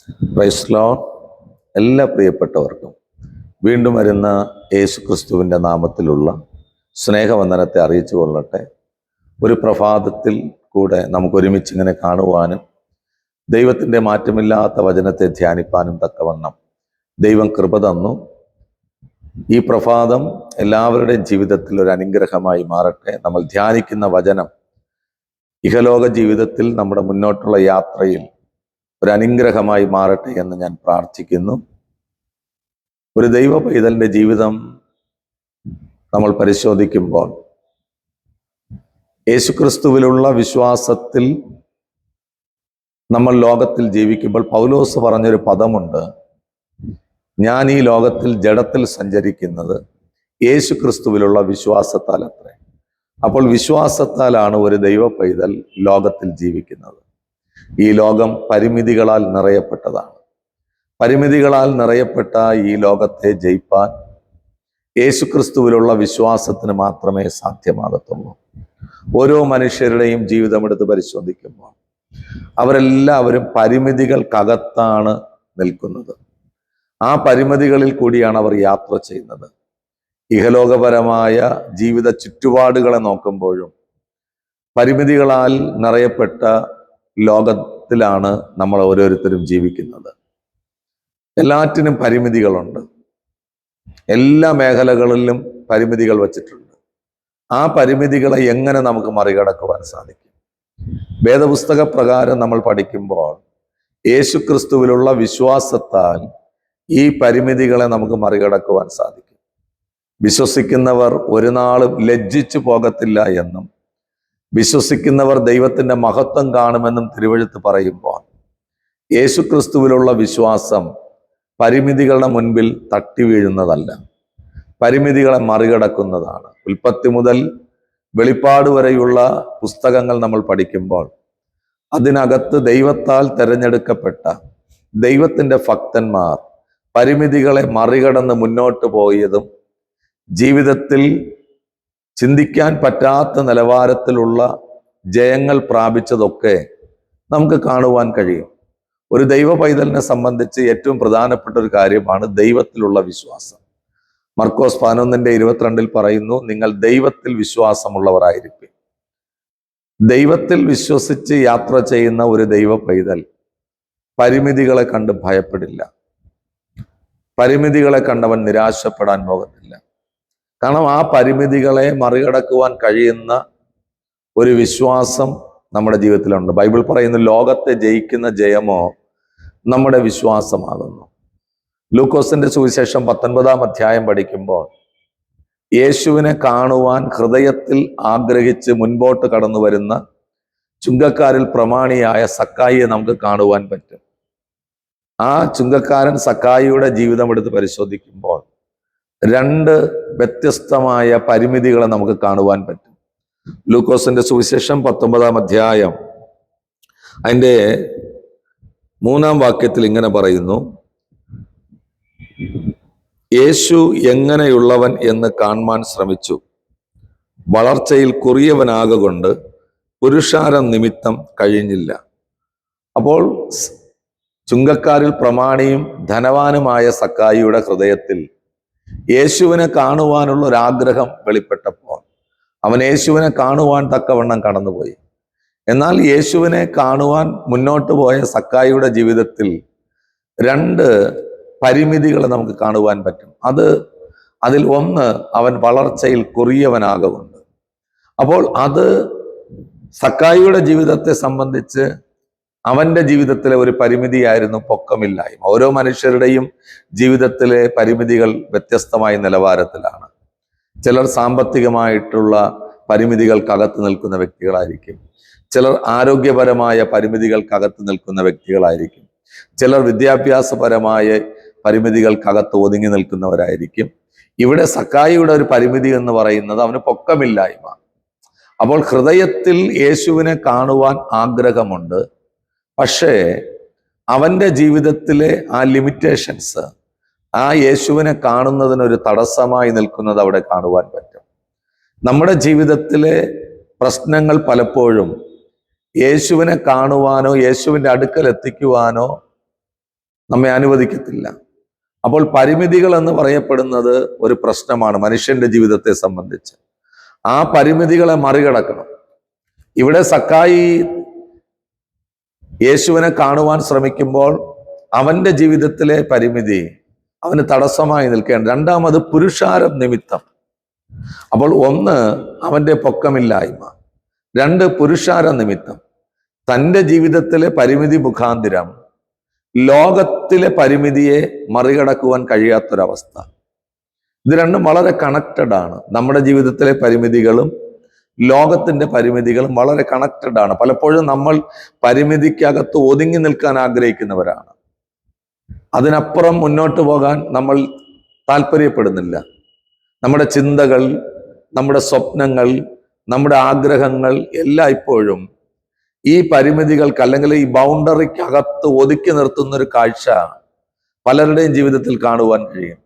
Praise Lord. എല്ലാ പ്രിയപ്പെട്ടവർക്കും വീണ്ടും വരുന്ന യേശു ക്രിസ്തുവിൻ്റെ നാമത്തിലുള്ള സ്നേഹവന്ദനത്തെ അറിയിച്ചു കൊള്ളട്ടെ. ഒരു പ്രഭാതത്തിൽ കൂടെ നമുക്ക് ഒരുമിച്ച് ഇങ്ങനെ കാണുവാനും ദൈവത്തിൻ്റെ മാറ്റമില്ലാത്ത വചനത്തെ ധ്യാനിപ്പാനും തക്കവണ്ണം ദൈവം കൃപ തന്നു. ഈ പ്രഭാതം എല്ലാവരുടെയും ജീവിതത്തിൽ ഒരു അനുഗ്രഹമായി മാറട്ടെ. നമ്മൾ ധ്യാനിക്കുന്ന വചനം ഇഹലോക ജീവിതത്തിൽ നമ്മുടെ മുന്നോട്ടുള്ള യാത്രയിൽ ഒരു അനുഗ്രഹമായി മാറട്ടെ എന്ന് ഞാൻ പ്രാർത്ഥിക്കുന്നു. ഒരു ദൈവ പൈതലിൻ്റെ ജീവിതം നമ്മൾ പരിശോധിക്കുമ്പോൾ യേശുക്രിസ്തുവിലുള്ള വിശ്വാസത്തിൽ നമ്മൾ ലോകത്തിൽ ജീവിക്കുമ്പോൾ പൗലോസ് പറഞ്ഞൊരു പദമുണ്ട്: ഞാൻ ഈ ലോകത്തിൽ ജഡത്തിൽ സഞ്ചരിക്കുന്നത് യേശുക്രിസ്തുവിലുള്ള വിശ്വാസത്താൽ അത്രേ. അപ്പോൾ വിശ്വാസത്താലാണ് ഒരു ദൈവ പൈതൽ ലോകത്തിൽ ജീവിക്കുന്നത്. ഈ ലോകം പരിമിതികളാൽ നിറയപ്പെട്ടതാണ്. പരിമിതികളാൽ നിറയപ്പെട്ട ഈ ലോകത്തെ ജയിപ്പാൻ യേശുക്രിസ്തുവിലുള്ള വിശ്വാസത്തിന് മാത്രമേ സാധ്യമാകത്തുള്ളൂ. ഓരോ മനുഷ്യരുടെയും ജീവിതം എടുത്ത് പരിശോധിക്കുമ്പോൾ അവരെല്ലാവരും പരിമിതികൾക്കകത്താണ് നിൽക്കുന്നത്. ആ പരിമിതികളിൽ കൂടിയാണ് അവർ യാത്ര ചെയ്യുന്നത്. ഇഹലോകപരമായ ജീവിത ചുറ്റുപാടുകളെ നോക്കുമ്പോഴും പരിമിതികളാൽ നിറയപ്പെട്ട ലോകത്തിലാണ് നമ്മൾ ഓരോരുത്തരും ജീവിക്കുന്നത്. എല്ലാറ്റിനും പരിമിതികളുണ്ട്. എല്ലാ മേഖലകളിലും പരിമിതികൾ വച്ചിട്ടുണ്ട്. ആ പരിമിതികളെ എങ്ങനെ നമുക്ക് മറികടക്കുവാൻ സാധിക്കും? വേദപുസ്തക പ്രകാരം നമ്മൾ പഠിക്കുമ്പോൾ യേശുക്രിസ്തുവിലുള്ള വിശ്വാസത്താൽ ഈ പരിമിതികളെ നമുക്ക് മറികടക്കുവാൻ സാധിക്കും. വിശ്വസിക്കുന്നവർ ഒരു നാളും ലജ്ജിച്ചു പോകത്തില്ല എന്നും വിശ്വസിക്കുന്നവർ ദൈവത്തിൻ്റെ മഹത്വം കാണുമെന്നും തിരുവെഴുത്ത് പറയുമ്പോൾ യേശുക്രിസ്തുവിലുള്ള വിശ്വാസം പരിമിതികളുടെ മുൻപിൽ തട്ടി വീഴുന്നതല്ല, പരിമിതികളെ മറികടക്കുന്നതാണ്. ഉൽപ്പത്തി മുതൽ വെളിപ്പാട് വരെയുള്ള പുസ്തകങ്ങൾ നമ്മൾ പഠിക്കുമ്പോൾ അതിനകത്ത് ദൈവത്താൽ തിരഞ്ഞെടുക്കപ്പെട്ട ദൈവത്തിൻ്റെ ഭക്തന്മാർ പരിമിതികളെ മറികടന്ന് മുന്നോട്ട് പോയതും ജീവിതത്തിൽ ചിന്തിക്കാൻ പറ്റാത്ത നിലവാരത്തിലുള്ള ജയങ്ങൾ പ്രാപിച്ചതൊക്കെ നമുക്ക് കാണുവാൻ കഴിയും. ഒരു ദൈവ പൈതലിനെ സംബന്ധിച്ച് ഏറ്റവും പ്രധാനപ്പെട്ട ഒരു കാര്യമാണ് ദൈവത്തിലുള്ള വിശ്വാസം. മർക്കോസ് 11:22 പറയുന്നു, നിങ്ങൾ ദൈവത്തിൽ വിശ്വാസമുള്ളവരായിരിക്കും. ദൈവത്തിൽ വിശ്വസിച്ച് യാത്ര ചെയ്യുന്ന ഒരു ദൈവ പൈതൽ പരിമിതികളെ കണ്ട് ഭയപ്പെടില്ല. പരിമിതികളെ കണ്ടവൻ നിരാശപ്പെടാൻ പോകത്തില്ല. കാരണം ആ പരിമിതികളെ മറികടക്കുവാൻ കഴിയുന്ന ഒരു വിശ്വാസം നമ്മുടെ ജീവിതത്തിലുണ്ട്. ബൈബിൾ പറയുന്നു, ലോകത്തെ ജയിക്കുന്ന ജയമോ നമ്മുടെ വിശ്വാസമാകുന്നു. ലൂക്കോസിന്റെ സുവിശേഷം 19-ാം അധ്യായം പഠിക്കുമ്പോൾ യേശുവിനെ കാണുവാൻ ഹൃദയത്തിൽ ആഗ്രഹിച്ച് മുൻപോട്ട് കടന്നു വരുന്ന ചുങ്കക്കാരിൽ പ്രമാണിയായ സക്കായിയെ നമുക്ക് കാണുവാൻ പറ്റും. ആ ചുങ്കക്കാരൻ സക്കായിയുടെ ജീവിതം എടുത്ത് പരിശോധിക്കുമ്പോൾ രണ്ട് വ്യത്യസ്തമായ പരിമിതികളെ നമുക്ക് കാണുവാൻ പറ്റും. ലൂക്കോസിന്റെ സുവിശേഷം 19-ാം അധ്യായം അതിൻ്റെ 3-ാം വാക്യത്തിൽ ഇങ്ങനെ പറയുന്നു, യേശു എങ്ങനെയുള്ളവൻ എന്ന് കാണുവാൻ ശ്രമിച്ചു, വളർച്ചയിൽ കുറിയവനാകൊണ്ട് പുരുഷാരം നിമിത്തം കഴിഞ്ഞില്ല. അപ്പോൾ ചുങ്കക്കാരിൽ പ്രമാണിയും ധനവാനുമായ സക്കായിയുടെ ഹൃദയത്തിൽ യേശുവിനെ കാണുവാനുള്ള ഒരാഗ്രഹം വെളിപ്പെട്ടപ്പോൾ അവൻ യേശുവിനെ കാണുവാൻ തക്കവണ്ണം കടന്നുപോയി. എന്നാൽ യേശുവിനെ കാണുവാൻ മുന്നോട്ട് പോയ സക്കായിയുടെ ജീവിതത്തിൽ രണ്ട് പരിമിതികളെ നമുക്ക് കാണുവാൻ പറ്റും. അതിൽ ഒന്ന്, അവൻ വളർച്ചയിൽ കുറിയവനാകുന്നുണ്ട്. അപ്പോൾ അത് സക്കായിയുടെ ജീവിതത്തെ സംബന്ധിച്ച് അവന്റെ ജീവിതത്തിലെ ഒരു പരിമിതിയായിരുന്നു പൊക്കമില്ലായ്മ. ഓരോ മനുഷ്യരുടെയും ജീവിതത്തിലെ പരിമിതികൾ വ്യത്യസ്തമായ നിലവാരത്തിലാണ്. ചിലർ സാമ്പത്തികമായിട്ടുള്ള പരിമിതികൾക്കകത്ത് നിൽക്കുന്ന വ്യക്തികളായിരിക്കും. ചിലർ ആരോഗ്യപരമായ പരിമിതികൾക്കകത്ത് നിൽക്കുന്ന വ്യക്തികളായിരിക്കും. ചിലർ വിദ്യാഭ്യാസപരമായ പരിമിതികൾക്കകത്ത് ഒതുങ്ങി നിൽക്കുന്നവരായിരിക്കും. ഇവിടെ സക്കായിയുടെ ഒരു പരിമിതി എന്ന് പറയുന്നത് അവന് പൊക്കമില്ലായ്മ. അപ്പോൾ ഹൃദയത്തിൽ യേശുവിനെ കാണുവാൻ ആഗ്രഹമുണ്ട്, പക്ഷേ അവന്റെ ജീവിതത്തിലെ ആ ലിമിറ്റേഷൻസ് ആ യേശുവിനെ കാണുന്നതിനൊരു തടസ്സമായി നിൽക്കുന്നത് അവിടെ കാണുവാൻ പറ്റും. നമ്മുടെ ജീവിതത്തിലെ പ്രശ്നങ്ങൾ പലപ്പോഴും യേശുവിനെ കാണുവാനോ യേശുവിൻ്റെ അടുക്കൽ എത്തിക്കുവാനോ നമ്മെ അനുവദിക്കത്തില്ല. അപ്പോൾ പരിമിതികൾ എന്ന് പറയപ്പെടുന്നത് ഒരു പ്രശ്നമാണ് മനുഷ്യന്റെ ജീവിതത്തെ സംബന്ധിച്ച്. ആ പരിമിതികളെ മറികടക്കണം. ഇവിടെ സക്കായി യേശുവിനെ കാണുവാൻ ശ്രമിക്കുമ്പോൾ അവന്റെ ജീവിതത്തിലെ പരിമിതി അവന് തടസ്സമായി നിൽക്കേണ്ട. രണ്ടാമത് പുരുഷാരം നിമിത്തം. അപ്പോൾ ഒന്ന് അവന്റെ പൊക്കമില്ലായ്മ, രണ്ട് പുരുഷാര നിമിത്തം. തൻ്റെ ജീവിതത്തിലെ പരിമിതി മുഖാന്തിരം ലോകത്തിലെ പരിമിതിയെ മറികടക്കുവാൻ കഴിയാത്തൊരവസ്ഥ. ഇത് രണ്ടും വളരെ കണക്റ്റഡ് ആണ്. നമ്മുടെ ജീവിതത്തിലെ പരിമിതികളും ലോകത്തിന്റെ പരിമിതികളും വളരെ കണക്റ്റഡ് ആണ്. പലപ്പോഴും നമ്മൾ പരിമിതിക്കകത്ത് ഒതുങ്ങി നിൽക്കാൻ ആഗ്രഹിക്കുന്നവരാണ്. അതിനപ്പുറം മുന്നോട്ട് പോകാൻ നമ്മൾ താല്പര്യപ്പെടുന്നില്ല. നമ്മുടെ ചിന്തകൾ, നമ്മുടെ സ്വപ്നങ്ങൾ, നമ്മുടെ ആഗ്രഹങ്ങൾ എല്ലാം ഇപ്പോഴും ഈ പരിമിതികൾക്ക് അല്ലെങ്കിൽ ഈ ബൗണ്ടറിക്കകത്ത് ഒതുക്കി നിർത്തുന്ന ഒരു കാഴ്ച പലരുടെയും ജീവിതത്തിൽ കാണുവാൻ കഴിയും.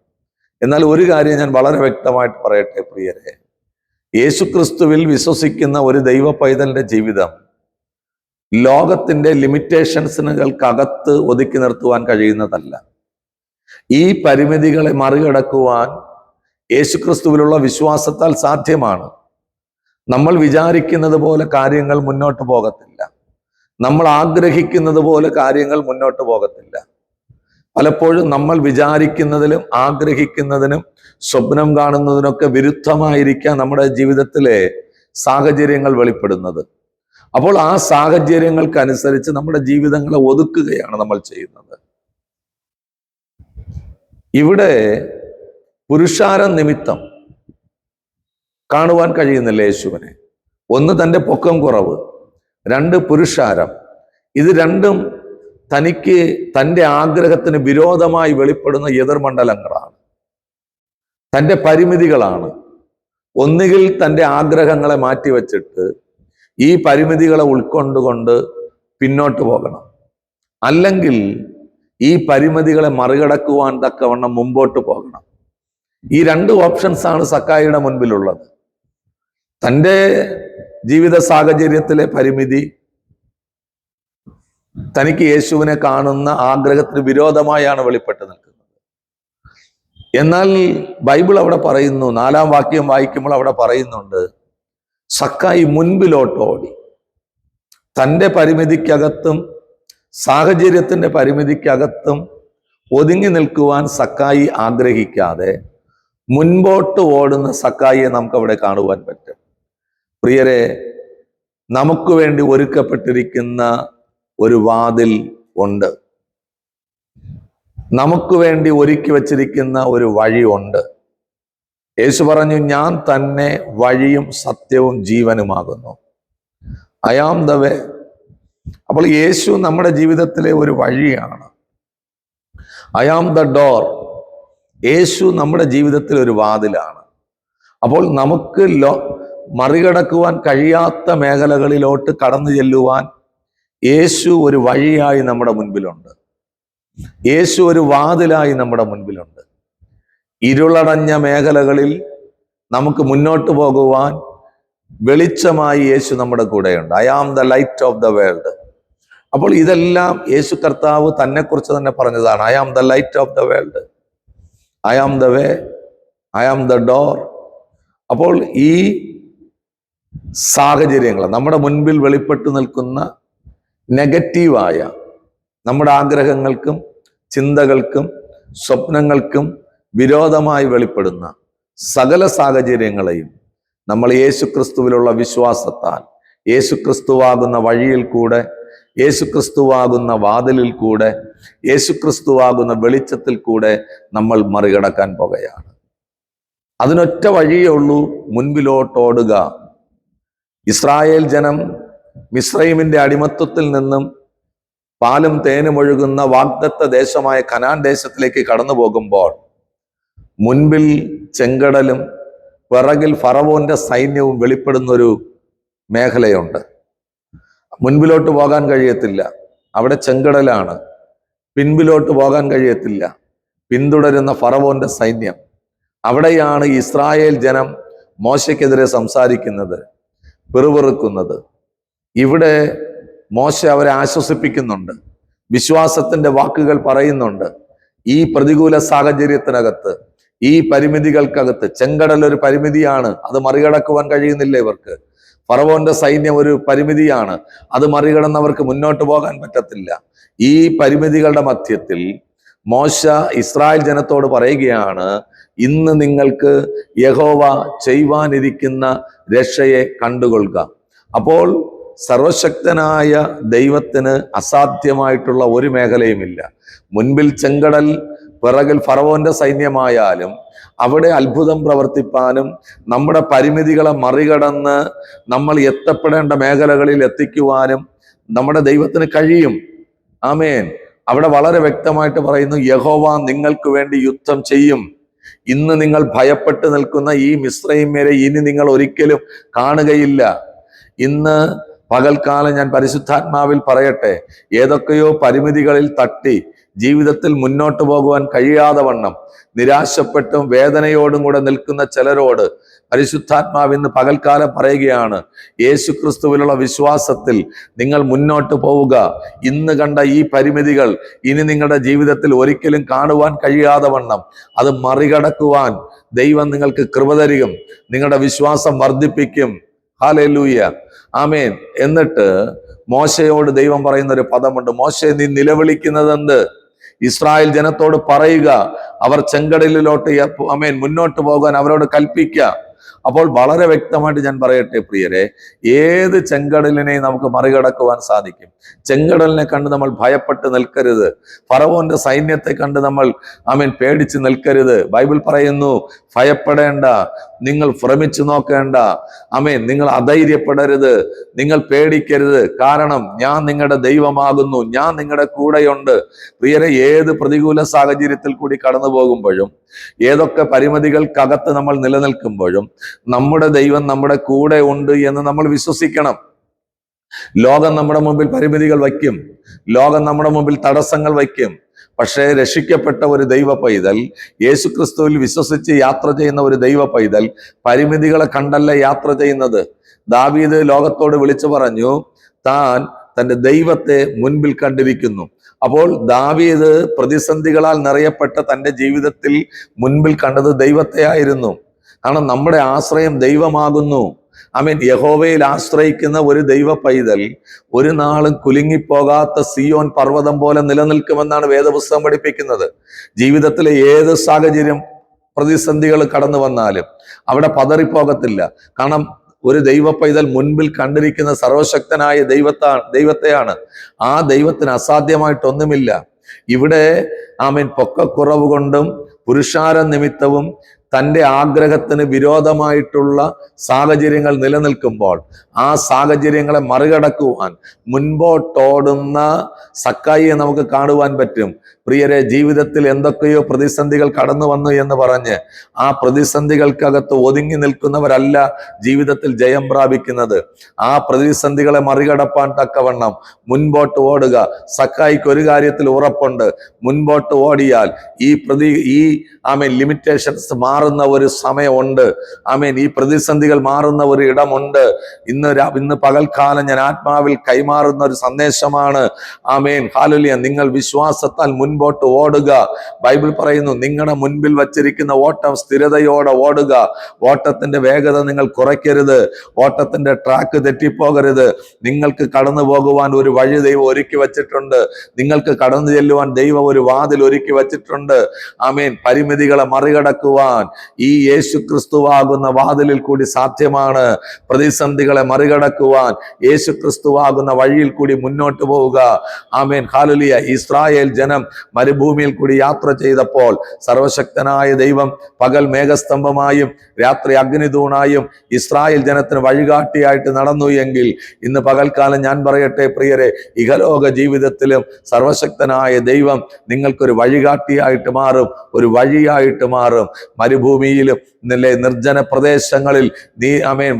എന്നാൽ ഒരു കാര്യം ഞാൻ വളരെ വ്യക്തമായിട്ട് പറയട്ടെ പ്രിയരെ, യേശുക്രിസ്തുവിൽ വിശ്വസിക്കുന്ന ഒരു ദൈവ പൈതലിന്റെ ജീവിതം ലോകത്തിന്റെ ലിമിറ്റേഷൻസുകൾക്കകത്ത് ഒതുക്കി നിർത്തുവാൻ കഴിയുന്നതല്ല. ഈ പരിമിതികളെ മറികടക്കുവാൻ യേശുക്രിസ്തുവിലുള്ള വിശ്വാസത്താൽ സാധ്യമാണ്. നമ്മൾ വിചാരിക്കുന്നത് പോലെ കാര്യങ്ങൾ മുന്നോട്ട് പോകത്തില്ല. നമ്മൾ ആഗ്രഹിക്കുന്നത് പോലെ കാര്യങ്ങൾ മുന്നോട്ട് പോകത്തില്ല. പലപ്പോഴും നമ്മൾ വിചാരിക്കുന്നതിലും ആഗ്രഹിക്കുന്നതിനും സ്വപ്നം കാണുന്നതിനൊക്കെ വിരുദ്ധമായിരിക്കാം നമ്മുടെ ജീവിതത്തിലെ സാഹചര്യങ്ങൾ വെളിപ്പെടുന്നത്. അപ്പോൾ ആ സാഹചര്യങ്ങൾക്കനുസരിച്ച് നമ്മുടെ ജീവിതങ്ങളെ ഒതുക്കുകയാണ് നമ്മൾ ചെയ്യുന്നത്. ഇവിടെ പുരുഷാര നിമിത്തം കാണുവാൻ കഴിയുന്നില്ല യേശുവിനെ. ഒന്ന് തൻ്റെ പൊക്കം കുറവ്, രണ്ട് പുരുഷാരം. ഇത് രണ്ടും തനിക്ക് തൻ്റെ ആഗ്രഹത്തിന് വിരോധമായി വെളിപ്പെടുന്ന എതിർമണ്ഡലങ്ങളാണ്, തൻ്റെ പരിമിതികളാണ്. ഒന്നുകിൽ തൻ്റെ ആഗ്രഹങ്ങളെ മാറ്റിവെച്ചിട്ട് ഈ പരിമിതികളെ ഉൾക്കൊണ്ടുകൊണ്ട് പിന്നോട്ട് പോകണം, അല്ലെങ്കിൽ ഈ പരിമിതികളെ മറികടക്കുവാൻ തക്കവണ്ണം മുമ്പോട്ട് പോകണം. ഈ രണ്ട് ഓപ്ഷൻസ് ആണ് സക്കായിയുടെ മുൻപിലുള്ളത്. തൻ്റെ ജീവിത സാഹചര്യത്തിലെ പരിമിതി തനിക്ക് യേശുവിനെ കാണുന്ന ആഗ്രഹത്തിന് വിരോധമായാണ് വെളിപ്പെട്ട് നിൽക്കുന്നത്. എന്നാൽ ബൈബിൾ അവിടെ പറയുന്നു, 4-ാം വാക്യം വായിക്കുമ്പോൾ അവിടെ പറയുന്നുണ്ട്, സക്കായി മുൻപിലോട്ടോടി. തൻ്റെ പരിമിതിക്കകത്തും സാഹചര്യത്തിൻ്റെ പരിമിതിക്കകത്തും ഒതുങ്ങി നിൽക്കുവാൻ സക്കായി ആഗ്രഹിക്കാതെ മുൻപോട്ട് ഓടുന്ന സക്കായിയെ നമുക്ക് അവിടെ കാണുവാൻ പറ്റും. പ്രിയരെ, നമുക്ക് വേണ്ടി ഒരുക്കപ്പെട്ടിരിക്കുന്ന ഒരു വാതിൽ ഉണ്ട്. നമുക്ക് വേണ്ടി ഒരുക്കി വച്ചിരിക്കുന്ന ഒരു വഴി ഉണ്ട്. യേശു പറഞ്ഞു, ഞാൻ തന്നെ വഴിയും സത്യവും ജീവനുമാകുന്നു. ഐ ആം ദ വേ. അപ്പോൾ യേശു നമ്മുടെ ജീവിതത്തിലെ ഒരു വഴിയാണ്. I am the door. യേശു നമ്മുടെ ജീവിതത്തിൽ ഒരു വാതിലാണ്. അപ്പോൾ നമുക്ക് മറികടക്കുവാൻ കഴിയാത്ത മേഖലകളിലോട്ട് കടന്നു ചെല്ലുവാൻ യേശു ഒരു വഴിയായി നമ്മുടെ മുൻപിലുണ്ട്. യേശു ഒരു വാതിലായി നമ്മുടെ മുൻപിലുണ്ട്. ഇരുളടഞ്ഞ മേഖലകളിൽ നമുക്ക് മുന്നോട്ട് പോകുവാൻ വെളിച്ചമായി യേശു നമ്മുടെ കൂടെയുണ്ട്. I am the light of the world. അപ്പോൾ ഇതെല്ലാം യേശു കർത്താവ് തന്നെക്കുറിച്ച് തന്നെ പറഞ്ഞതാണ്. I am the light of the world, I am the way, I am the door. അപ്പോൾ ഈ സാഹചര്യങ്ങൾ, നമ്മുടെ മുൻപിൽ വെളിപ്പെട്ടു നിൽക്കുന്ന നെഗറ്റീവായ നമ്മുടെ ആഗ്രഹങ്ങൾക്കും ചിന്തകൾക്കും സ്വപ്നങ്ങൾക്കും വിരോധമായി വെളിപ്പെടുന്ന സകല സാഹചര്യങ്ങളെയും നമ്മൾ യേശുക്രിസ്തുവിലുള്ള വിശ്വാസത്താൽ, യേശുക്രിസ്തുവാകുന്ന വഴിയിൽ കൂടെ, യേശുക്രിസ്തുവാകുന്ന വാതിലിൽ കൂടെ, യേശുക്രിസ്തുവാകുന്ന വെളിച്ചത്തിൽ കൂടെ നമ്മൾ മറികടക്കാൻ പോകുകയാണ്. അതിനൊറ്റ വഴിയേ ഉള്ളൂ, മുൻപിലോട്ടോടുക. ഇസ്രായേൽ ജനം മിസ്രൈമിന്റെ അടിമത്വത്തിൽ നിന്നും പാലും തേനും ഒഴുകുന്ന വാഗ്ദത്ത ദേശമായ കനാൻ ദേശത്തിലേക്ക് കടന്നു പോകുമ്പോൾ മുൻപിൽ ചെങ്കടലും പിറകിൽ ഫറവോന്റെ സൈന്യവും വെളിപ്പെടുന്നൊരു മേഖലയുണ്ട്. മുൻപിലോട്ട് പോകാൻ കഴിയത്തില്ല, അവിടെ ചെങ്കടലാണ്. പിൻപിലോട്ട് പോകാൻ കഴിയത്തില്ല, പിന്തുടരുന്ന ഫറവോന്റെ സൈന്യം. അവിടെയാണ് ഇസ്രായേൽ ജനം മോശയ്ക്കെതിരെ സംസാരിക്കുന്നത്, പിറുപിറുക്കുന്നത്. ഇവിടെ മോശ അവരെ ആശ്വസിപ്പിക്കുന്നുണ്ട്. വിശ്വാസത്തിന്റെ വാക്കുകൾ പറയുന്നുണ്ട്. ഈ പ്രതികൂല സാഹചര്യത്തിനകത്ത്, ഈ പരിമിതികൾക്കകത്ത്, ചെങ്കടൽ ഒരു പരിമിതിയാണ്, അത് മറികടക്കുവാൻ കഴിയുന്നില്ല ഇവർക്ക്. ഫറവോന്റെ സൈന്യം ഒരു പരിമിതിയാണ്, അത് മറികടന്നവർക്ക് മുന്നോട്ട് പോകാൻ പറ്റത്തില്ല. ഈ പരിമിതികളുടെ മധ്യത്തിൽ മോശ ഇസ്രായേൽ ജനത്തോട് പറയുകയാണ്, ഇന്ന് നിങ്ങൾക്ക് യഹോവ ചെയ്യുവാനിരിക്കുന്ന രക്ഷയെ കണ്ടുകൊള്ളുക. അപ്പോൾ സർവശക്തനായ ദൈവത്തിന് അസാധ്യമായിട്ടുള്ള ഒരു മേഖലയുമില്ല. മുൻപിൽ ചെങ്കടൽ, പിറകിൽ ഫറവോന്റെ സൈന്യമായാലും അവിടെ അത്ഭുതം പ്രവർത്തിപ്പാനും നമ്മുടെ പരിമിതികളെ മറികടന്ന് നമ്മൾ എത്തപ്പെടേണ്ട മേഖലകളിൽ എത്തിക്കുവാനും നമ്മുടെ ദൈവത്തിന് കഴിയും. ആമേൻ. അവിടെ വളരെ വ്യക്തമായിട്ട് പറയുന്നു, യഹോവ നിങ്ങൾക്ക് വേണ്ടി യുദ്ധം ചെയ്യും. ഇന്ന് നിങ്ങൾ ഭയപ്പെട്ട് നിൽക്കുന്ന ഈ മിസ്രയീമ്യരെ ഇനി നിങ്ങൾ ഒരിക്കലും കാണുകയില്ല. ഇന്ന് പകൽക്കാലം ഞാൻ പരിശുദ്ധാത്മാവിൽ പറയട്ടെ, ഏതൊക്കെയോ പരിമിതികളിൽ തട്ടി ജീവിതത്തിൽ മുന്നോട്ട് പോകുവാൻ കഴിയാതെ വണ്ണം നിരാശപ്പെട്ടും വേദനയോടും കൂടെ നിൽക്കുന്ന ചിലരോട് പരിശുദ്ധാത്മാവ് ഇന്ന് പകൽക്കാലം പറയുകയാണ്, യേശു ക്രിസ്തുവിലുള്ള വിശ്വാസത്തിൽ നിങ്ങൾ മുന്നോട്ട് പോവുക. ഇന്ന് കണ്ട ഈ പരിമിതികൾ ഇനി നിങ്ങളുടെ ജീവിതത്തിൽ ഒരിക്കലും കാണുവാൻ കഴിയാതെ വണ്ണം അത് മറികടക്കുവാൻ ദൈവം നിങ്ങൾക്ക് കൃപ തരികയും നിങ്ങളുടെ വിശ്വാസം വർദ്ധിപ്പിക്കും. ഹല്ലേലൂയ, ആമേൻ. എന്നിട്ട് മോശയോട് ദൈവം പറയുന്ന ഒരു പദമുണ്ട്, മോശെ നീ നിലവിളിക്കുന്നത് എന്ത്? ഇസ്രായേൽ ജനത്തോട് പറയുക, അവർ ചെങ്കടലിലോട്ട് ആമേൻ മുന്നോട്ട് പോകാൻ അവരോട് കൽപ്പിക്കുക. അപ്പോൾ വളരെ വ്യക്തമായിട്ട് ഞാൻ പറയട്ടെ പ്രിയരെ, ഏത് ചെങ്കടലിനെയും നമുക്ക് മറികടക്കുവാൻ സാധിക്കും. ചെങ്കടലിനെ കണ്ട് നമ്മൾ ഭയപ്പെട്ട് നിൽക്കരുത്. ഫറവോന്റെ സൈന്യത്തെ കണ്ട് നമ്മൾ പേടിച്ച് നിൽക്കരുത്. ബൈബിൾ പറയുന്നു, ഭയപ്പെടേണ്ട, നിങ്ങൾ ഭ്രമിച്ചു നോക്കേണ്ട, നിങ്ങൾ അധൈര്യപ്പെടരുത്, നിങ്ങൾ പേടിക്കരുത്, കാരണം ഞാൻ നിങ്ങളുടെ ദൈവമാകുന്നു, ഞാൻ നിങ്ങളുടെ കൂടെയുണ്ട്. പ്രിയരെ, ഏത് പ്രതികൂല സാഹചര്യത്തിൽ കൂടി കടന്നു പോകുമ്പോഴും, ഏതൊക്കെ പരിമിതികൾക്കകത്ത് നമ്മൾ നിലനിൽക്കുമ്പോഴും നമ്മുടെ ദൈവം നമ്മുടെ കൂടെ ഉണ്ട് എന്ന് നമ്മൾ വിശ്വസിക്കണം. ലോകം നമ്മുടെ മുമ്പിൽ പരിമിതികൾ വയ്ക്കും, ലോകം നമ്മുടെ മുമ്പിൽ തടസ്സങ്ങൾ വയ്ക്കും. പക്ഷേ രക്ഷിക്കപ്പെട്ട ഒരു ദൈവ പൈതൽ, യേശു ക്രിസ്തുവിൽ വിശ്വസിച്ച് യാത്ര ചെയ്യുന്ന ഒരു ദൈവ പൈതൽ പരിമിതികളെ കണ്ടല്ല യാത്ര ചെയ്യുന്നത്. ദാവീദ് ലോകത്തോട് വിളിച്ചു പറഞ്ഞു, താൻ തന്റെ ദൈവത്തെ മുൻപിൽ കണ്ടിരിക്കുന്നു. അപ്പോൾ ദാവീദ് പ്രതിസന്ധികളാൽ നിറയപ്പെട്ട തന്റെ ജീവിതത്തിൽ മുൻപിൽ കണ്ടത് ദൈവത്തെ ആയിരുന്നു. കാരണം നമ്മുടെ ആശ്രയം ദൈവമാകുന്നു. യഹോവയിൽ ആശ്രയിക്കുന്ന ഒരു ദൈവ പൈതൽ ഒരു നാളും കുലുങ്ങിപ്പോകാത്ത സിയോൻ പർവ്വതം പോലെ നിലനിൽക്കുമെന്നാണ് വേദപുസ്തകം പഠിപ്പിക്കുന്നത്. ജീവിതത്തിലെ ഏത് സാഹചര്യം, പ്രതിസന്ധികൾ കടന്നു വന്നാലും അവിടെ പതറിപ്പോകത്തില്ല. കാരണം ഒരു ദൈവ പൈതൽ മുൻപിൽ കണ്ടിരിക്കുന്ന സർവശക്തനായ ദൈവത്തെയാണ്. ആ ദൈവത്തിന് അസാധ്യമായിട്ടൊന്നുമില്ല. ഇവിടെ പൊക്കക്കുറവ് കൊണ്ടും പുരുഷാര നിമിത്തവും തൻ്റെ ആഗ്രഹത്തിന് വിരോധമായിട്ടുള്ള സാഹചര്യങ്ങൾ നിലനിൽക്കുമ്പോൾ ആ സാഹചര്യങ്ങളെ മറികടക്കുവാൻ മുൻപോട്ടോടുന്ന സക്കായിയെ നമുക്ക് കാണുവാൻ പറ്റും. പ്രിയരെ, ജീവിതത്തിൽ എന്തൊക്കെയോ പ്രതിസന്ധികൾ കടന്നു വന്നു എന്ന് പറഞ്ഞ് ആ പ്രതിസന്ധികൾക്കകത്ത് ഒതുങ്ങി നിൽക്കുന്നവരല്ല ജീവിതത്തിൽ ജയം പ്രാപിക്കുന്നത്. ആ പ്രതിസന്ധികളെ മറികടപ്പാൻ തക്കവണ്ണം മുൻപോട്ട് ഓടുക. സക്കായിക്ക് ഒരു കാര്യത്തിൽ ഉറപ്പുണ്ട്, മുൻപോട്ട് ഓടിയാൽ ഈ ലിമിറ്റേഷൻസ് മാറുന്ന ഒരു സമയമുണ്ട്. ഈ പ്രതിസന്ധികൾ മാറുന്ന ഒരു ഇടമുണ്ട്. ഇന്ന് പകൽക്കാലം ഞാൻ ആത്മാവിൽ കൈമാറുന്ന ഒരു സന്ദേശമാണ്. ഹല്ലേലൂയ. നിങ്ങൾ വിശ്വാസത്താൽ മുൻപോട്ട് ഓടുക. ബൈബിൾ പറയുന്നു, നിങ്ങളുടെ മുൻപിൽ വച്ചിരിക്കുന്ന ഓട്ടം സ്ഥിരതയോടെ ഓടുക. ഓട്ടത്തിന്റെ വേഗത നിങ്ങൾ കുറയ്ക്കരുത്, ഓട്ടത്തിന്റെ ട്രാക്ക് തെറ്റിപ്പോകരുത്. നിങ്ങൾക്ക് കടന്നു പോകുവാൻ ഒരു വഴി ദൈവം ഒരുക്കി വച്ചിട്ടുണ്ട്. നിങ്ങൾക്ക് കടന്നു ചെല്ലുവാൻ ദൈവം ഒരു വാതിൽ ഒരുക്കി വച്ചിട്ടുണ്ട്. പരിമിതികളെ മറികടക്കുവാൻ ഈ യേശു ക്രിസ്തുവാകുന്ന വാതിലിൽ കൂടി സാധ്യമാണ്. പ്രതിസന്ധികളെ മറികടക്കുവാൻ യേശു ക്രിസ്തുവാകുന്ന വഴിയിൽ കൂടി മുന്നോട്ട് പോവുക. ഹല്ലേലൂയ. ഇസ്രായേൽ ജനം മരുഭൂമിയിൽ കൂടി യാത്ര ചെയ്തപ്പോൾ സർവശക്തനായ ദൈവം പകൽ മേഘസ്തംഭമായും രാത്രി അഗ്നിതൂണായും ഇസ്രായേൽ ജനത്തിന് വഴികാട്ടിയായിട്ട് നടന്നു എങ്കിൽ ഇന്ന് പകൽക്കാലം ഞാൻ പറയട്ടെ പ്രിയരെ, ഇഹലോക ജീവിതത്തിലും സർവശക്തനായ ദൈവം നിങ്ങൾക്കൊരു വഴികാട്ടിയായിട്ട് മാറും, ഒരു വഴിയായിട്ട് മാറും. മരുഭൂമിയിലും നിർജ്ജന പ്രദേശങ്ങളിൽ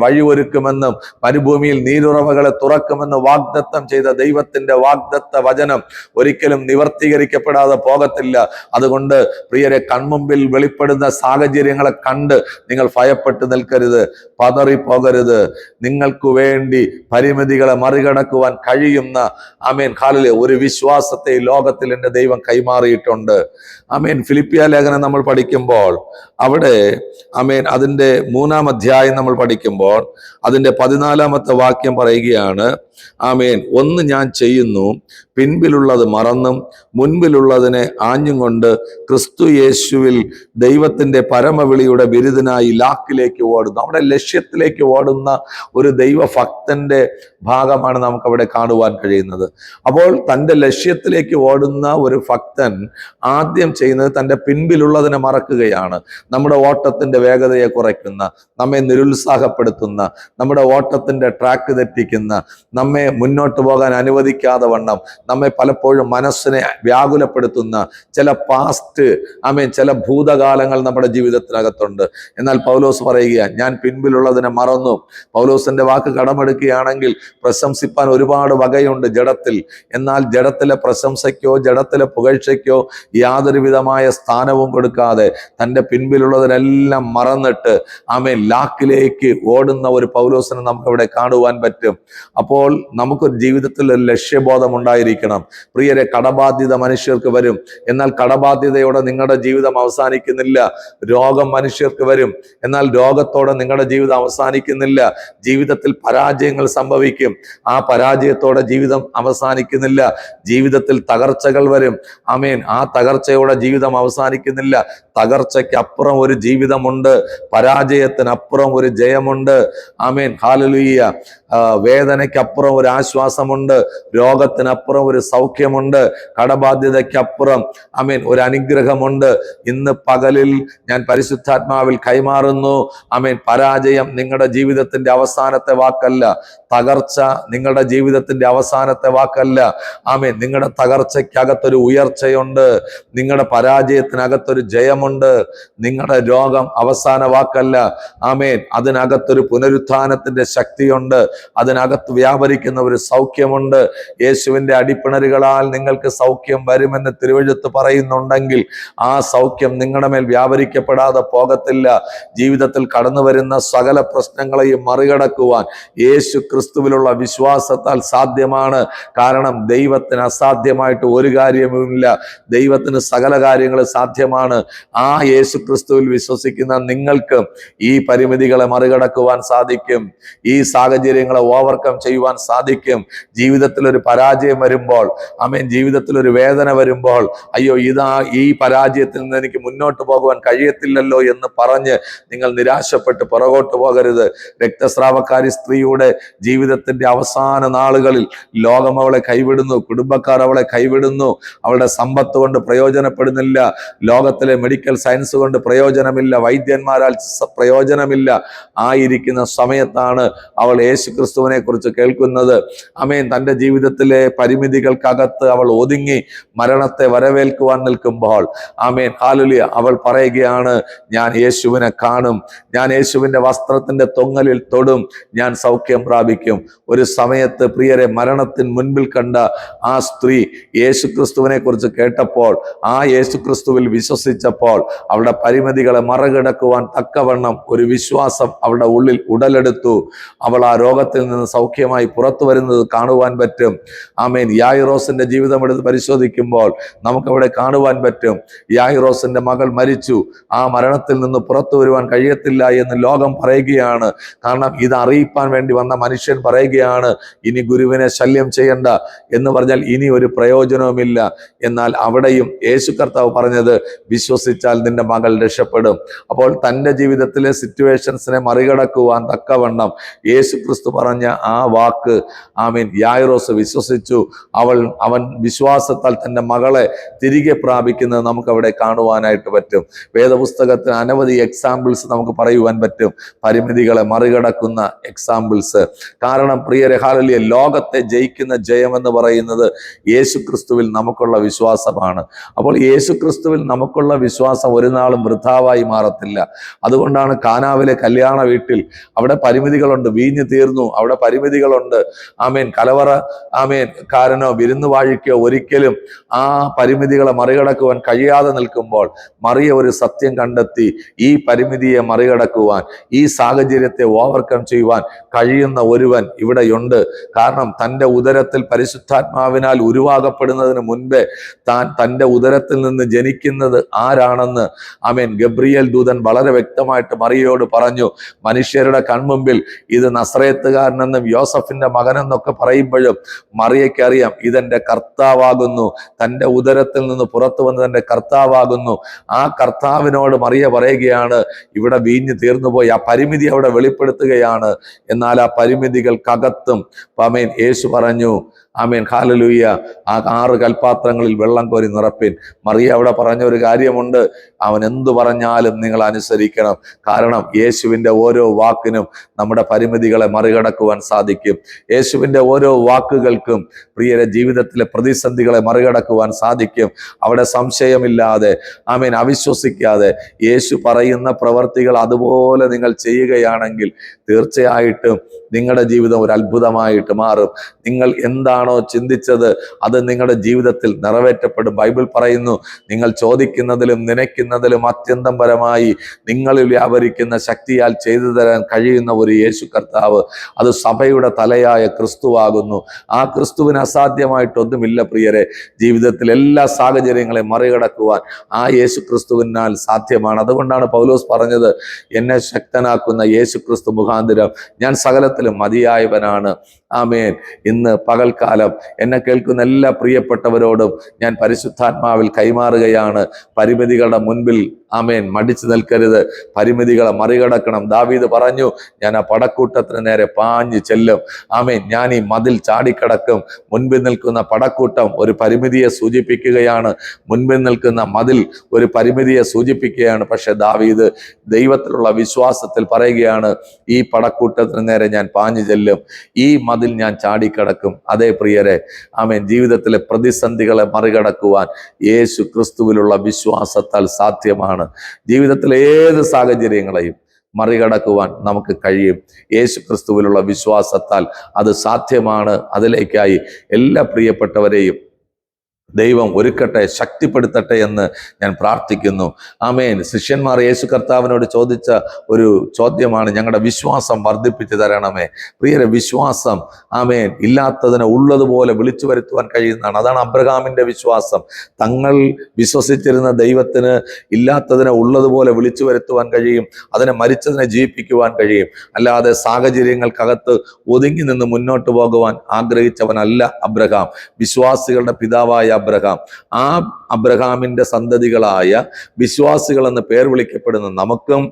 വഴി ഒരുക്കുമെന്നും മരുഭൂമിയിൽ നീരുറവകളെ തുറക്കുമെന്ന് വാഗ്ദത്തം ചെയ്ത ദൈവത്തിന്റെ വാഗ്ദത്ത വചനം ഒരിക്കലും നിവർത്തീകരിക്കപ്പെടാതെ പോകത്തില്ല. അതുകൊണ്ട് പ്രിയരെ, കൺമുമ്പിൽ വെളിപ്പെടുന്ന സാഹചര്യങ്ങളെ കണ്ട് നിങ്ങൾ ഭയപ്പെട്ടു നിൽക്കരുത്, പതറിപ്പോകരുത്. നിങ്ങൾക്ക് വേണ്ടി പരിമിതികളെ മറികടക്കുവാൻ കഴിയുന്ന ഒരു വിശ്വാസത്തെ ലോകത്തിൽ എൻ്റെ ദൈവം കൈമാറിയിട്ടുണ്ട്. ഫിലിപ്പിയ ലേഖനം നമ്മൾ പഠിക്കുമ്പോൾ അവിടെ അതിൻ്റെ 3-ാം അധ്യായം നമ്മൾ പഠിക്കുമ്പോൾ അതിൻ്റെ 14-ാമത്തെ വാക്യം പറയുകയാണ്, ഒന്ന് ഞാൻ ചെയ്യുന്നു, പിൻപിലുള്ളത് മറന്നും മുൻപിലുള്ളതിനെ ആഞ്ഞും കൊണ്ട് ക്രിസ്തു യേശുവിൽ ദൈവത്തിന്റെ പരമവിളിയുടെ ബിരുദനായി ലാക്കിലേക്ക് ഓടുന്നു. അവിടെ ലക്ഷ്യത്തിലേക്ക് ഓടുന്ന ഒരു ദൈവഭക്തന്റെ ഭാഗമാണ് നമുക്ക് അവിടെ കാണുവാൻ കഴിയുന്നത്. അപ്പോൾ തൻ്റെ ലക്ഷ്യത്തിലേക്ക് ഓടുന്ന ഒരു ഭക്തൻ ആദ്യം ചെയ്യുന്നത് തൻ്റെ പിൻപിലുള്ളതിനെ മറക്കുകയാണ്. നമ്മുടെ ഓട്ടത്തിന്റെ വേഗതയെ കുറയ്ക്കുന്ന, നമ്മെ നിരുത്സാഹപ്പെടുത്തുന്ന, നമ്മുടെ ഓട്ടത്തിന്റെ ട്രാക്ക് തെറ്റിക്കുന്ന, നമ്മെ മുന്നോട്ട് പോകാൻ അനുവദിക്കാതെ വണ്ണം നമ്മെ പലപ്പോഴും മനസ്സിനെ വ്യാകുലപ്പെടുത്തുന്ന ചില പാസ്റ്റ് ചില ഭൂതകാലങ്ങൾ നമ്മുടെ ജീവിതത്തിനകത്തുണ്ട്. എന്നാൽ പൗലോസ് പറയുക, ഞാൻ പിൻപിലുള്ളതിനെ മറന്നു. പൗലോസിന്റെ വാക്ക് കടമെടുക്കുകയാണെങ്കിൽ പ്രശംസിപ്പാൻ ഒരുപാട് വകയുണ്ട് ജഡത്തിൽ. എന്നാൽ ജഡത്തിലെ പ്രശംസയ്ക്കോ ജഡത്തിലെ പുകഴ്ചയ്ക്കോ യാതൊരു വിധമായ സ്ഥാനവും കൊടുക്കാതെ തൻ്റെ പിൻപിലുള്ളതിനെല്ലാം മറന്നിട്ട് ലാക്കിലേക്ക് ഓടുന്ന ഒരു പൗലോസിനെ നമുക്കവിടെ കാണുവാൻ പറ്റും. അപ്പോൾ നമുക്കൊരു ജീവിതത്തിൽ ഒരു ലക്ഷ്യബോധം ഉണ്ടായിരിക്കണം. പ്രിയരെ, കടബാധ്യത മനുഷ്യർക്ക് വരും. എന്നാൽ കടബാധ്യതയോടെ നിങ്ങളുടെ ജീവിതം അവസാനിക്കുന്നില്ല. രോഗം മനുഷ്യർക്ക് വരും. എന്നാൽ രോഗത്തോടെ നിങ്ങളുടെ ജീവിതം അവസാനിക്കുന്നില്ല. ജീവിതത്തിൽ പരാജയങ്ങൾ സംഭവിക്കും. ആ പരാജയത്തോടെ ജീവിതം അവസാനിക്കുന്നില്ല. ജീവിതത്തിൽ തകർച്ചകൾ വരും. ആ തകർച്ചയോടെ ജീവിതം അവസാനിക്കുന്നില്ല. തകർച്ചയ്ക്കപ്പുറം ഒരു ജീവിതമുണ്ട്. പരാജയത്തിനപ്പുറം ഒരു ജയമുണ്ട്. ഹല്ലേലൂയ. വേദനയ്ക്കപ്പുറം ഒരു ആശ്വാസമുണ്ട്. രോഗത്തിനപ്പുറം ഒരു സൗഖ്യമുണ്ട്. കടബാധ്യതയ്ക്കപ്പുറം ഒരു അനുഗ്രഹമുണ്ട്. ഇന്ന് പകലിൽ ഞാൻ പരിശുദ്ധാത്മാവിൽ കൈമാറുന്നു. പരാജയം നിങ്ങളുടെ ജീവിതത്തിന്റെ അവസാനത്തെ വാക്കല്ല. തകർച്ച നിങ്ങളുടെ ജീവിതത്തിന്റെ അവസാനത്തെ വാക്കല്ല. നിങ്ങളുടെ തകർച്ചയ്ക്കകത്തൊരു ഉയർച്ചയുണ്ട്. നിങ്ങളുടെ പരാജയത്തിനകത്തൊരു ജയമുണ്ട്. നിങ്ങളുടെ രോഗം അവസാന വാക്കല്ല. അതിനകത്തൊരു പുനരുത്ഥാനത്തിന്റെ ശക്തിയുണ്ട്. അതിനകത്ത് വ്യാപരിക്കുന്ന ഒരു സൗഖ്യമുണ്ട്. യേശുവിന്റെ അടിപ്പിണരുകളാൽ നിങ്ങൾക്ക് സൗഖ്യം വരുമെന്ന് തിരുവെഴുത്ത് പറയുന്നുണ്ടെങ്കിൽ ആ സൗഖ്യം നിങ്ങളുടെ മേൽ വ്യാപരിക്കപ്പെടാതെ പോകത്തില്ല. ജീവിതത്തിൽ കടന്നു വരുന്ന സകല പ്രശ്നങ്ങളെയും മറികടക്കുവാൻ യേശു ക്രിസ്തുവിലുള്ള വിശ്വാസത്താൽ സാധ്യമാണ്. കാരണം ദൈവത്തിന് അസാധ്യമായിട്ട് ഒരു കാര്യവുമില്ല. ദൈവത്തിന് സകല കാര്യങ്ങളും സാധ്യമാണ്. ആ യേശു ക്രിസ്തുവിൽ വിശ്വസിക്കുന്ന നിങ്ങൾക്ക് ഈ പരിമിതികളെ മറികടക്കുവാൻ സാധിക്കും. ഈ സാഹചര്യങ്ങളെ ഓവർകം ചെയ്യുവാൻ സാധിക്കും. ജീവിതത്തിൽ ഒരു പരാജയം വരുമ്പോൾ, ജീവിതത്തിൽ ഒരു വേദന വരുമ്പോൾ, അയ്യോ ഈ പരാജയത്തിൽ നിന്ന് എനിക്ക് മുന്നോട്ട് പോകുവാൻ കഴിയത്തില്ലല്ലോ എന്ന് പറഞ്ഞ് നിങ്ങൾ നിരാശപ്പെട്ട് പുറകോട്ട് പോകരുത്. രക്തസ്രാവക്കാരി സ്ത്രീയുടെ ജീവിതത്തിന്റെ അവസാന നാളുകളിൽ ലോകം അവളെ കൈവിടുന്നു, കുടുംബക്കാർ അവളെ കൈവിടുന്നു. അവളുടെ സമ്പത്ത് കൊണ്ട് പ്രയോജനപ്പെടുന്നില്ല, ലോകത്തിലെ മെഡിക്കൽ സയൻസ് കൊണ്ട് പ്രയോജനമില്ല, വൈദ്യന്മാരാൽ പ്രയോജനമില്ല. ആയിരിക്കുന്ന സമയത്താണ് അവൾ യേശു ക്രിസ്തുവിനെ കുറിച്ച് കേൾക്കുന്നത്. തൻ്റെ ജീവിതത്തിലെ പരിമിതികൾക്കകത്ത് അവൾ ഒതുങ്ങി മരണത്തെ വരവേൽക്കുവാൻ നിൽക്കുമ്പോൾ ഹല്ലേലൂയ, അവൾ പറയുകയാണ്, ഞാൻ യേശുവിനെ കാണും, ഞാൻ യേശുവിന്റെ വസ്ത്രത്തിന്റെ തൊങ്ങലിൽ തൊടും, ഞാൻ സൗഖ്യം പ്രാപിക്കും. ഒരു സമയത്ത് പ്രിയരെ, മരണത്തിന് മുൻപിൽ കണ്ട ആ സ്ത്രീ യേശു ക്രിസ്തുവിനെ കുറിച്ച് കേട്ടപ്പോൾ, ആ യേശു ക്രിസ്തുവിൽ വിശ്വസിച്ചപ്പോൾ അവളുടെ പരിമിതികളെ മറികടക്കുവാൻ തക്കവണ്ണം ഒരു വിശ്വാസം അവളുടെ ഉള്ളിൽ ഉടലെടുത്തു. അവൾ ആ രോഗത്തിൽ നിന്ന് സൗഖ്യമായി പുറത്തു വരുന്നത് കാണുവാൻ പറ്റും. യായിറോസിന്റെ ജീവിതം എടുത്ത് പരിശോധിക്കുമ്പോൾ നമുക്കവിടെ കാണുവാൻ പറ്റും. യായിറോസിന്റെ മകൾ മരിച്ചു. ആ മരണത്തിൽ നിന്ന് പുറത്തു വരുവാൻ കഴിയത്തില്ല എന്ന് ലോകം പറയുകയാണ്. കാരണം ഇത് അറിയിപ്പാൻ വേണ്ടി വന്ന മനുഷ്യൻ പറയുകയാണ്, ഇനി ഗുരുവിനെ ശല്യം ചെയ്യണ്ട എന്ന് പറഞ്ഞാൽ ഇനി ഒരു പ്രയോജനവുമില്ല. എന്നാൽ അവിടെയും യേശു കർത്താവ് പറഞ്ഞത്, വിശ്വസിച്ചാൽ നിന്റെ മകൾ രക്ഷപ്പെടും. അപ്പോൾ തൻ്റെ ജീവിതത്തിലെ സിറ്റുവേഷൻസിനെ മറികടക്കുവാൻ തക്കവണ്ണം യേശു ക്രിസ്തു പറഞ്ഞ ആ വാക്ക് യായിറോസ് വിശ്വസിച്ചു. അവൻ വിശ്വാസത്താൽ തൻ്റെ മകളെ തിരികെ പ്രാപിക്കുന്നത് നമുക്കവിടെ കാണുവാനായിട്ട് പറ്റും. വേദപുസ്തകത്തിന് അനവധി എക്സാമ്പിൾസ് നമുക്ക് പറയുവാൻ പറ്റും, പരിമിതികളെ മറികടക്കുന്ന എക്സാമ്പിൾസ്. കാരണം പ്രിയരെ, ഹല്ലേലൂയ, ലോകത്തെ ജയിക്കുന്ന ജയമെന്ന് പറയുന്നത് യേശു ക്രിസ്തുവിൽ നമുക്കുള്ള വിശ്വാസമാണ്. അപ്പോൾ യേശു ക്രിസ്തുവിൽ നമുക്കുള്ള വിശ്വാസം വിശ്വാസം ഒരു നാളും വൃഥാവായി മാറത്തില്ല. അതുകൊണ്ടാണ് കാനാവിലെ കല്യാണ വീട്ടിൽ അവിടെ പരിമിതികളുണ്ട്, വീഞ്ഞു തീർന്നു, അവിടെ പരിമിതികളുണ്ട്. ആമേൻ. കലവറ കാരനോ വിരുന്നുവാഴിക്കോ ഒരിക്കലും ആ പരിമിതികളെ മറികടക്കുവാൻ കഴിയാതെ നിൽക്കുമ്പോൾ മറിയ ഒരു സത്യം കണ്ടെത്തി. ഈ പരിമിതിയെ മറികടക്കുവാൻ, ഈ സാഹചര്യത്തെ ഓവർകം ചെയ്യുവാൻ കഴിയുന്ന ഒരുവൻ ഇവിടെയുണ്ട്. കാരണം തൻ്റെ ഉദരത്തിൽ പരിശുദ്ധാത്മാവിനാൽ ഉരുവാകപ്പെടുന്നതിന് മുൻപേ തൻ്റെ ഉദരത്തിൽ നിന്ന് ജനിക്കുന്നത് ആരാണെന്ന് ഗബ്രിയേൽ ദൂതൻ വളരെ വ്യക്തമായിട്ട് മറിയയോട് പറഞ്ഞു. മനുഷ്യരുടെ കൺമുമ്പിൽ ഇത് നസറേത്തുകാരനെന്നും യോസഫിന്റെ മകനെന്നൊക്കെ പറയുമ്പോഴും മറിയയ്ക്കറിയാം ഇതെന്റെ കർത്താവാകുന്നു. തൻ്റെ ഉദരത്തിൽ നിന്ന് പുറത്തു വന്നത് എൻ്റെ കർത്താവാകുന്നു. ആ കർത്താവിനോട് മറിയ പറയുകയാണ്, ഇവിടെ വീഞ്ഞു തീർന്നുപോയി. ആ പരിമിതി അവിടെ വെളിപ്പെടുത്തുകയാണ്. എന്നാൽ ആ പരിമിതികൾക്കകത്തും യേശു പറഞ്ഞു, ഹല്ലേലൂയ, ആ 6 കൽപാത്രങ്ങളിൽ വെള്ളം കോരി നിറപ്പിൻ. മറിയ അവിടെ പറഞ്ഞ ഒരു കാര്യമുണ്ട്, അവൻ എന്തു പറഞ്ഞാലും നിങ്ങൾ അനുസരിക്കണം. കാരണം യേശുവിൻ്റെ ഓരോ വാക്കിനും നമ്മുടെ പരിമിതികളെ മറികടക്കുവാൻ സാധിക്കും. യേശുവിൻ്റെ ഓരോ വാക്കുകൾക്കും പ്രിയരെ ജീവിതത്തിലെ പ്രതിസന്ധികളെ മറികടക്കുവാൻ സാധിക്കും. അവിടെ സംശയമില്ലാതെ അവിശ്വസിക്കാതെ യേശു പറയുന്ന പ്രവർത്തികൾ അതുപോലെ നിങ്ങൾ ചെയ്യുകയാണെങ്കിൽ തീർച്ചയായിട്ടും നിങ്ങളുടെ ജീവിതം ഒരു അത്ഭുതമായിട്ട് മാറും. നിങ്ങൾ എന്താണോ ചിന്തിച്ചത് അത് നിങ്ങളുടെ ജീവിതത്തിൽ നിറവേറ്റപ്പെടും. ബൈബിൾ പറയുന്നു, നിങ്ങൾ ചോദിക്കുന്നതിലും നനയ്ക്കുന്നതിലും അത്യന്തം പരമായി നിങ്ങളിൽ വ്യാപരിക്കുന്ന ശക്തിയാൽ ചെയ്തു തരാൻ കഴിയുന്ന ഒരു യേശു കർത്താവ്, അത് സഭയുടെ തലയായ ക്രിസ്തുവാകുന്നു. ആ ക്രിസ്തുവിന് അസാധ്യമായിട്ടൊന്നുമില്ല പ്രിയരെ. ജീവിതത്തിൽ എല്ലാ സാഹചര്യങ്ങളെയും മറികടക്കുവാൻ ആ യേശു ക്രിസ്തുവിനാൽ സാധ്യമാണ്. അതുകൊണ്ടാണ് പൗലോസ് പറഞ്ഞത്, എന്നെ ശക്തനാക്കുന്ന യേശു ക്രിസ്തു മുഖാന്തരം ഞാൻ സകലത്തിലും മതിയായവനാണ്. ആമേൻ. ഇന്ന് പകൽക്കാലം എന്നെ കേൾക്കുന്ന എല്ലാ പ്രിയപ്പെട്ടവരോടും ഞാൻ പരിശുദ്ധാത്മാവിൽ കൈമാറുകയാണ്. പരിമിതികളുടെ മുൻപിൽ മടിച്ചു നിൽക്കരുത്. പരിമിതികളെ മറികടക്കണം. ദാവീദ് പറഞ്ഞു, ഞാൻ ആ പടക്കൂട്ടത്തിന് നേരെ പാഞ്ഞു ചെല്ലും. ഞാൻ ഈ മതിൽ ചാടിക്കടക്കും. മുൻപിൽ നിൽക്കുന്ന പടക്കൂട്ടം ഒരു പരിമിതിയെ സൂചിപ്പിക്കുകയാണ്. മുൻപിൽ നിൽക്കുന്ന മതിൽ ഒരു പരിമിതിയെ സൂചിപ്പിക്കുകയാണ്. പക്ഷെ ദാവീദ് ദൈവത്തിലുള്ള വിശ്വാസത്തിൽ പറയുകയാണ്, ഈ പടക്കൂട്ടത്തിന് നേരെ ഞാൻ പാഞ്ഞു ചെല്ലും, ഈ മതിൽ ഞാൻ ചാടിക്കടക്കും. അതേ പ്രിയരെ, ജീവിതത്തിലെ പ്രതിസന്ധികളെ മറികടക്കുവാൻ യേശു ക്രിസ്തുവിലുള്ള വിശ്വാസത്താൽ സാധ്യമാണ്. ജീവിതത്തിലെ ഏത് സാഹചര്യങ്ങളെയും മറികടക്കുവാൻ നമുക്ക് കഴിയും. യേശു ക്രിസ്തുവിലുള്ള വിശ്വാസത്താൽ അത് സാധ്യമാണ്. അതിലേക്കായി എല്ലാ പ്രിയപ്പെട്ടവരെയും ദൈവം ഒരുക്കട്ടെ, ശക്തിപ്പെടുത്തട്ടെ എന്ന് ഞാൻ പ്രാർത്ഥിക്കുന്നു. ശിഷ്യന്മാർ യേശു കർത്താവിനോട് ചോദിച്ച ഒരു ചോദ്യമാണ്, ഞങ്ങളുടെ വിശ്വാസം വർദ്ധിപ്പിച്ചു തരണമേ. പ്രിയരെ, വിശ്വാസം ഇല്ലാത്തതിനെ ഉള്ളതുപോലെ വിളിച്ചു വരുത്തുവാൻ കഴിയുന്നതാണ്. അതാണ് അബ്രഹാമിന്റെ വിശ്വാസം. തങ്ങൾ വിശ്വസിച്ചിരുന്ന ദൈവത്തിന് ഇല്ലാത്തതിനെ ഉള്ളതുപോലെ വിളിച്ചു വരുത്തുവാൻ കഴിയും. അതിനെ മരിച്ചതിനെ ജീവിപ്പിക്കുവാൻ കഴിയും. അല്ലാതെ സാഹചര്യങ്ങൾക്കകത്ത് ഒതുങ്ങി നിന്ന് മുന്നോട്ട് പോകുവാൻ ആഗ്രഹിച്ചവനല്ല അബ്രഹാം. വിശ്വാസികളുടെ പിതാവായ അബ്രഹാം, ആ അബ്രഹാമിന്റെ സന്തതികളായ വിശ്വാസികൾ എന്ന് പേർ വിളിക്കപ്പെടുന്ന നമുക്കും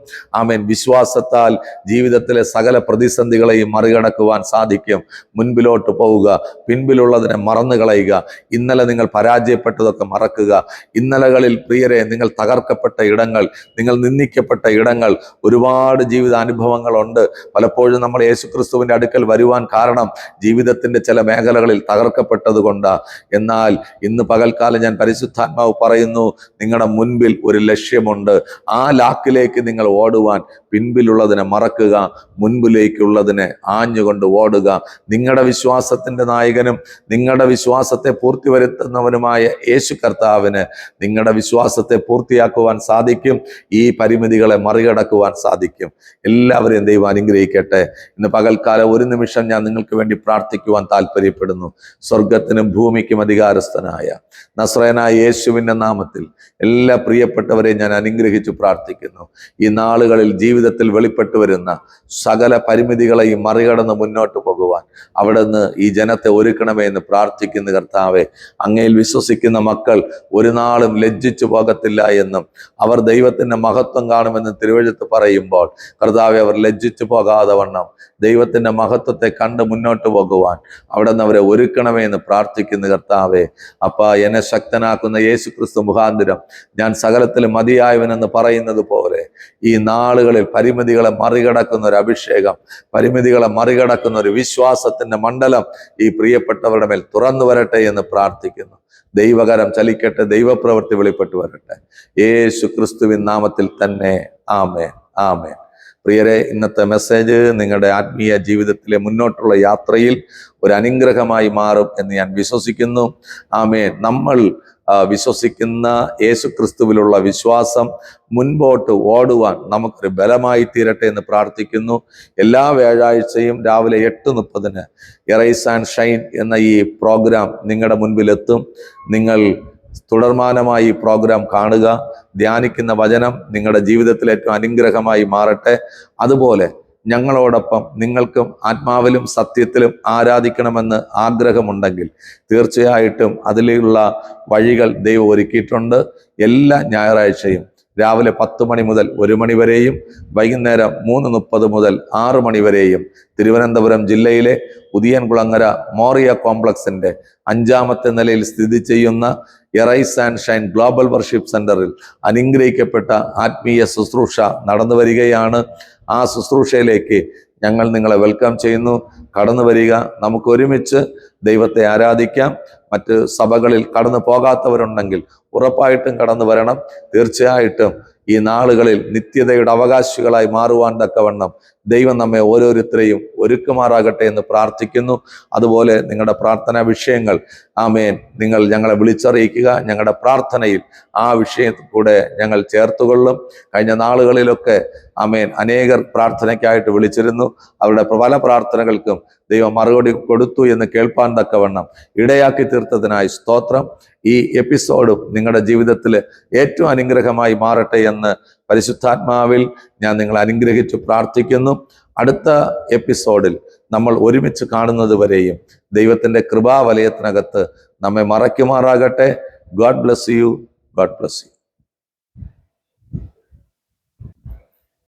വിശ്വാസത്താൽ ജീവിതത്തിലെ സകല പ്രതിസന്ധികളെയും മറികടക്കുവാൻ സാധിക്കും. മുൻപിലോട്ട് പോവുക, പിൻപിലുള്ളതിനെ മറന്നു കളയുക. ഇന്നലെ നിങ്ങൾ പരാജയപ്പെട്ടതൊക്കെ മറക്കുക. ഇന്നലകളിൽ പ്രിയരെ നിങ്ങൾ തകർക്കപ്പെട്ട ഇടങ്ങൾ, നിങ്ങൾ നിന്ദിക്കപ്പെട്ട ഇടങ്ങൾ, ഒരുപാട് ജീവിതാനുഭവങ്ങളുണ്ട്. പലപ്പോഴും നമ്മൾ യേശുക്രിസ്തുവിന്റെ അടുക്കൽ വരുവാൻ കാരണം ജീവിതത്തിന്റെ ചില മേഖലകളിൽ തകർക്കപ്പെട്ടത് കൊണ്ടാണ്. എന്നാൽ ഇന്ന് പകൽക്കാലം ഞാൻ പരിശുദ്ധാത്മാവ് പറയുന്നു, നിങ്ങളുടെ മുൻപിൽ ഒരു ലക്ഷ്യമുണ്ട്. ആ ലാക്കിലേക്ക് നിങ്ങൾ ഓടുവാൻ പിൻപിലുള്ളതിനെ മറക്കുക, മുൻപിലേക്കുള്ളതിനെ ആഞ്ഞുകൊണ്ട് ഓടുക. നിങ്ങളുടെ വിശ്വാസത്തിന്റെ നായകനും നിങ്ങളുടെ വിശ്വാസത്തെ പൂർത്തി വരുത്തുന്നവനുമായ യേശു കർത്താവിന് നിങ്ങളുടെ വിശ്വാസത്തെ പൂർത്തിയാക്കുവാൻ സാധിക്കും. ഈ പരിമിതികളെ മറികടക്കുവാൻ സാധിക്കും. എല്ലാവരെയും ദൈവം അനുഗ്രഹിക്കട്ടെ. ഇന്ന് പകൽക്കാലം ഒരു നിമിഷം ഞാൻ നിങ്ങൾക്ക് വേണ്ടി പ്രാർത്ഥിക്കുവാൻ താല്പര്യപ്പെടുന്നു. സ്വർഗത്തിനും ഭൂമിക്കും അധികാരസ്ഥനായ നസ്രയനായ യേശുവിന്റെ നാമത്തിൽ എല്ലാ പ്രിയപ്പെട്ടവരെയും ഞാൻ അനുഗ്രഹിച്ചു പ്രാർത്ഥിക്കുന്നു. ഈ നാളുകളിൽ ജീവിതത്തിൽ വെളിപ്പെട്ടു വരുന്ന സകല പരിമിതികളെയും മറികടന്ന് മുന്നോട്ട് പോകുവാൻ അവിടുന്ന് ഈ ജനത്തെ ഒരുക്കണമേ എന്ന് പ്രാർത്ഥിക്കുന്ന കർത്താവെ, അങ്ങയിൽ വിശ്വസിക്കുന്ന മക്കൾ ഒരു നാളും ലജ്ജിച്ചു പോകത്തില്ല എന്നും അവർ ദൈവത്തിന്റെ മഹത്വം കാണുമെന്ന് തിരുവെഴുത്ത് പറയുമ്പോൾ കർത്താവെ, അവർ ലജ്ജിച്ചു പോകാതെ വണ്ണം ദൈവത്തിന്റെ മഹത്വത്തെ കണ്ട് മുന്നോട്ട് പോകുവാൻ അവിടുന്ന് അവരെ ഒരുക്കണമേ എന്ന് പ്രാർത്ഥിക്കുന്ന കർത്താവെ. അപ്പ എന്നെ ശക്തനാക്കുന്ന യേശു ക്രിസ്തു മുഖാന്തരം ഞാൻ സകലത്തിലും മതിയായവനെന്ന് പറയുന്നത് പോലെ ഈ നാളുകളിൽ പരിമിതികളെ മറികടക്കുന്ന ഒരു അഭിഷേകം, പരിമിതികളെ മറികടക്കുന്ന ഒരു വിശ്വാസത്തിന്റെ മണ്ഡലം ഈ പ്രിയപ്പെട്ടവരുടെ മേൽ തുറന്നു വരട്ടെ എന്ന് പ്രാർത്ഥിക്കുന്നു. ദൈവകരം ചലിക്കട്ടെ, ദൈവപ്രവൃത്തി വെളിപ്പെട്ടു വരട്ടെ, യേശു ക്രിസ്തുവിൻ നാമത്തിൽ തന്നെ. ആമേൻ, ആമേൻ. പ്രിയരെ, ഇന്നത്തെ മെസ്സേജ് നിങ്ങളുടെ ആത്മീയ ജീവിതത്തിലെ മുന്നോട്ടുള്ള യാത്രയിൽ ഒരു അനുഗ്രഹമായി മാറും എന്ന് ഞാൻ വിശ്വസിക്കുന്നു. ആമേൻ. നമ്മൾ വിശ്വസിക്കുന്ന യേശു ക്രിസ്തുവിലുള്ള വിശ്വാസം മുൻപോട്ട് ഓടുവാൻ നമുക്കൊരു ബലമായി തീരട്ടെ എന്ന് പ്രാർത്ഥിക്കുന്നു. എല്ലാ വ്യാഴാഴ്ചയും രാവിലെ 8:30 എറൈസ് ആൻഡ് ഷൈൻ എന്ന ഈ പ്രോഗ്രാം നിങ്ങളുടെ മുൻപിലെത്തും. നിങ്ങൾ തുടർമാനമായി ഈ പ്രോഗ്രാം കാണുക. ധ്യാനിക്കുന്ന വചനം നിങ്ങളുടെ ജീവിതത്തിൽ ഏറ്റവും അനുഗ്രഹമായി മാറട്ടെ. അതുപോലെ ഞങ്ങളോടൊപ്പം നിങ്ങൾക്കും ആത്മാവിലും സത്യത്തിലും ആരാധിക്കണമെന്ന് ആഗ്രഹമുണ്ടെങ്കിൽ തീർച്ചയായിട്ടും അതിലുള്ള വഴികൾ ദൈവം ഒരുക്കിയിട്ടുണ്ട്. എല്ലാ ഞായറാഴ്ചയും രാവിലെ 10 മണി മുതൽ 1 മണി വരെയും വൈകുന്നേരം 3:30 മുതൽ 6 മണി വരെയും തിരുവനന്തപുരം ജില്ലയിലെ ഉദിയൻകുളങ്ങര മോറിയ കോംപ്ലക്സിന്റെ 5ാമത്തെ നിലയിൽ സ്ഥിതി ചെയ്യുന്ന arise and shine global worship സെന്ററിൽ അനുഗ്രഹിക്കപ്പെട്ട ആത്മീയ ശുശ്രൂഷ നടന്നു വരികയാണ്. ആ ശുശ്രൂഷയിലേക്ക് ഞങ്ങൾ നിങ്ങളെ വെൽക്കം ചെയ്യുന്നു. കടന്നു വരിക, നമുക്ക് ഒരുമിച്ച് ദൈവത്തെ ആരാധിക്കാം. മറ്റ് സഭകളിൽ കടന്നു പോകാത്തവരുണ്ടെങ്കിൽ ഉറപ്പായിട്ടും കടന്നു വരണം. തീർച്ചയായിട്ടും ഈ നാളുകളിൽ നിത്യതയുടെ അവകാശികളായി മാറുവാൻ തക്കവണ്ണം ദൈവം നമ്മെ ഓരോരുത്തരെയും ഒരുക്കുമാറാകട്ടെ എന്ന് പ്രാർത്ഥിക്കുന്നു. അതുപോലെ നിങ്ങളുടെ പ്രാർത്ഥനാ വിഷയങ്ങൾ ആമേൻ നിങ്ങൾ ഞങ്ങളെ വിളിച്ചറിയിക്കുക. ഞങ്ങളുടെ പ്രാർത്ഥനയിൽ ആ വിഷയത്തിൽ കൂടെ ഞങ്ങൾ ചേർത്തുകൊള്ളും. കഴിഞ്ഞ നാളുകളിലൊക്കെ ആമേൻ അനേകർ പ്രാർത്ഥനയ്ക്കായിട്ട് വിളിച്ചിരുന്നു. അവരുടെ പല പ്രാർത്ഥനകൾക്കും ദൈവം മറുപടി കൊടുത്തു എന്ന് കേൾപ്പാൻ തക്കവണ്ണം ഇടയാക്കി തീർത്തതിനായി സ്തോത്രം. ഈ എപ്പിസോഡും നിങ്ങളുടെ ജീവിതത്തിൽ ഏറ്റവും അനുഗ്രഹമായി മാറട്ടെ എന്ന് പരിശുദ്ധാത്മാവിൽ ഞാൻ നിങ്ങളെ അനുഗ്രഹിച്ച് പ്രാർത്ഥിക്കുന്നു. അടുത്ത എപ്പിസോഡിൽ നമ്മൾ ഒരുമിച്ച് കാണുന്നത് വരെയും ദൈവത്തിൻ്റെ കൃപാവലയത്തിനകത്ത് നമ്മെ മറയ്ക്കുമാറാകട്ടെ. God bless you. God bless U.